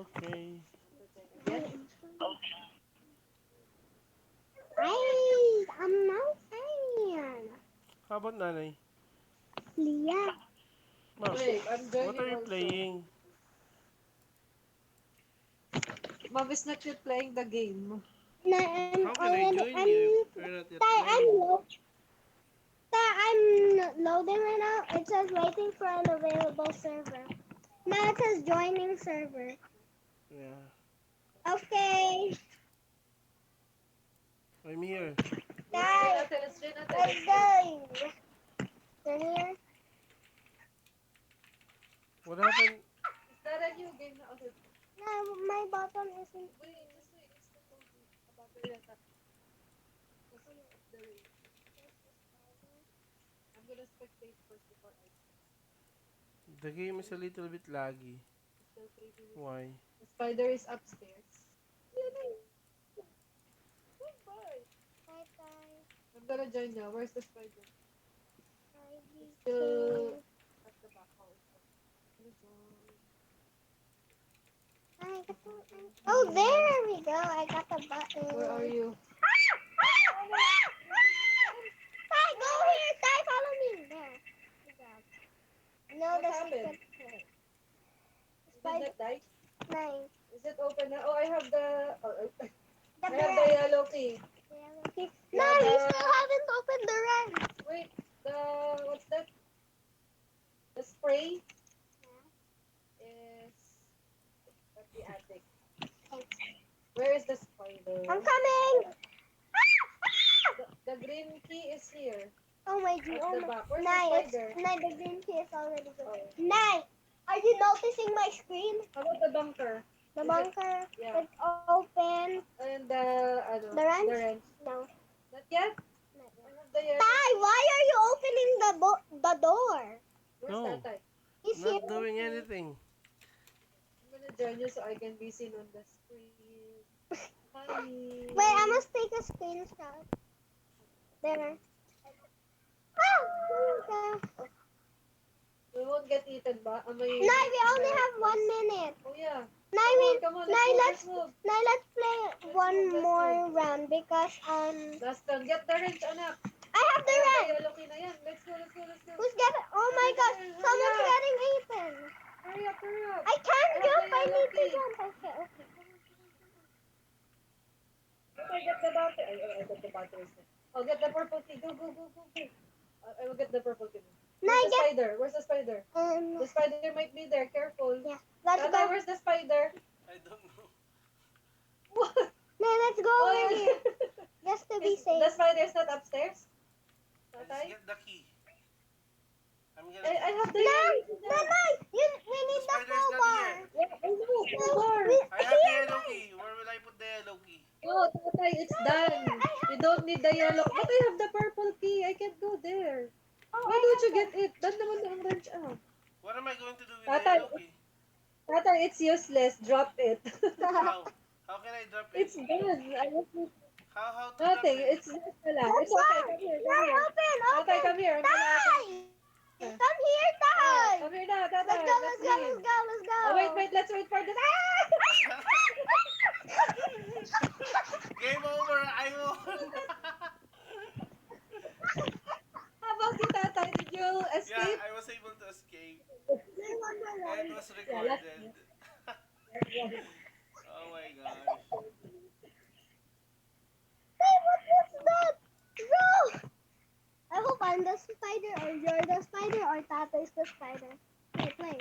Okay. Again? I'm not saying. How about nanay? Leah. Ma'am, Wait, I'm what are joining you also. playing? Mom is not yet playing the game. No, How can I join you if you're not yet playing? I'm loading right now. It says waiting for an available server. Now it says joining server. Yeah. Okay. I'm here. Let's join Guys, ate, let's join ate, let's let's join. go. They're here. What happened? Is that a new game na? Okay. No, my button isn't Wait, here. just wait. It's not loading. A battery yata. Because of the rain. I'm gonna spectate first before I start. The game is a little bit laggy. It's still 3 minutes. Why? The spider is upstairs. Yan. Goodbye. Bye bye. I'm gonna join now. Where's the spider? It's still IDK. at the back. Oh, it's there. I'm gonna join. Oh, there we go. I got the button. Where are you? Ty, go here. Ty, follow me. There. Good job. No, What the happened? secret place. You did Spider not die? nine. Is it open now? Oh, I have the. Oh, The I have the bread. yellow key. Yeah, okay. No, Yeah, you the. still haven't opened the red. Wait, the. What's that? The spray is at the attic. Where is the spider? I'm coming. The green key is here. Oh my god. At Oh the my. back. Where's the Nine. It's spider? nine. The green key is already Oh. good. Nine. Are you noticing my screen? How about the bunker? The Is it? bunker. Yeah. It's open. And The the wrench? wrench. No. Not yet? Not I yet. have the yellow Ty, key. why are you opening the door? Where's No, Tatay? He's here not with doing me. anything. I'm gonna join you so I can be seen on the screen. Wait, I Hi. must take a screenshot. There. Ah, okay. We won't get eaten ba? Nine, we only the have mice. 1 minute. Oh yeah. Nine, Come on, nine, let's move. let's play Let's move, one let's move. more round because Last turn. Get the wrench, anak. I have I the have the red. yellow key na yan. Let's go, let's go, let's go. Who's getting? Oh Come my here, come gosh, here. Hurry someone's up. getting eaten. Hurry up, hurry up. I can't I have the jump. I yellow need to key. jump. Okay, okay. Okay, get the battery. I got the batteries now. I'll get the purple key. Go, go, go, go, go. I will get the purple key. Now Where's I the spider? Where's the spider? get The spider might be there. Careful. yeah. Let's Tatay, go. where's the spider? I don't know. What? No, let's go Oh, over here just to be the safe. spider's not upstairs? I just Tatay? get the key. I'm gonna I keep. have the No, yellow key no, now. no. We The need the spider is full not bar. here. Yeah, I know. No, Full bar. I have the here, yellow guys. key. Where will I put the yellow key? Oh, Tatay, it's No, done. here. I You have. don't need the yellow. I But I have the purple key. I can't go there. Oh, Why I don't you have get it? Doon naman na ang wrench. Ah. What am I going to do with the Tatay, yellow key? Tatay, it's useless. Drop it. the. How? How can I drop it? It's done. I don't need How to drop nothing. it? It's just a lang. Let's It's okay. go. Come here. Come Yeah, here. open, Tatay, open. come here. I'm gonna open. Die. Come here, Ah, die. come here na, Let's Tatay. go, Let's let's go, leave. let's go, let's go. Oh, wait. Let's wait for this. Ah! Game over. I won. How about you, Tatay? Did you Yeah, escape? I was able to escape. Play one more And it round. was Yeah, let's recorded. go. Oh my gosh. Hey, what's that? No! I hope I'm the spider or you're the spider or Tata is the spider. Play, play.